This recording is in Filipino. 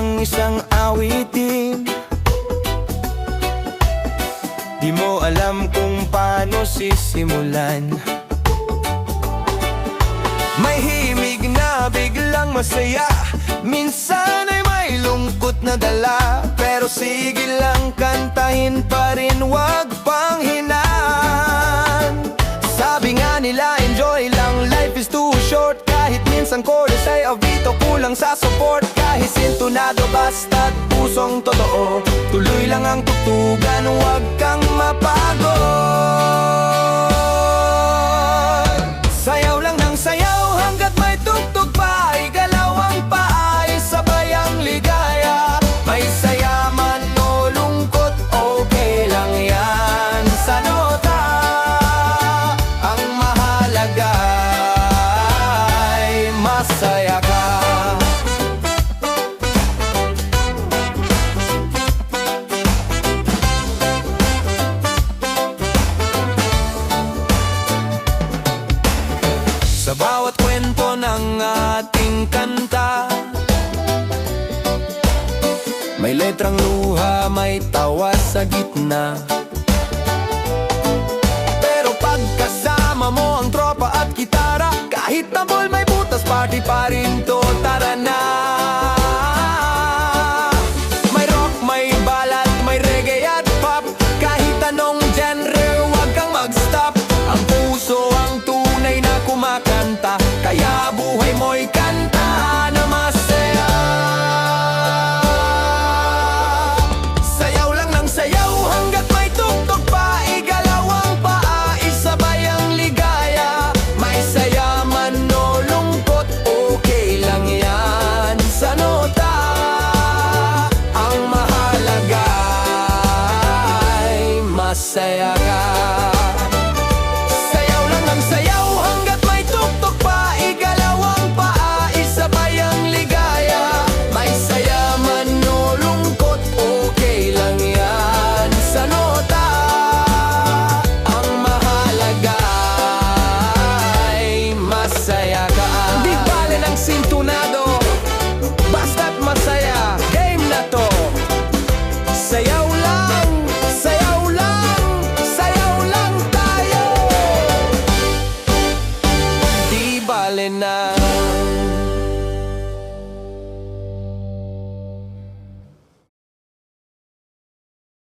ang isang awitin. Di mo alam kung paano sisimulan. May himig na biglang masaya, minsan ay may lungkot na dala. Pero sige lang, kantahin pa rin, wag pang hinaan. Sabi nga nila, enjoy lang, life is too short. Kahit minsan chorus ay avito, kulang sa support. Kahit sintonado, basta't pusong totoo, tuloy lang ang tugtugan, wag kang mapagod. Sayaw lang ng sayaw hanggat may tugtog pa, igalaw ang paa, sabay ang ligaya. May saya man o lungkot, okay lang yan sa nota. Ang mahalaga ay masaya ka. Sa bawat kwento ng ating kanta, may letrang luha, may tawa sa gitna. Pero pagkasama mo ang tropa at gitara, kahit tabol may butas, party pa rin to, tara na.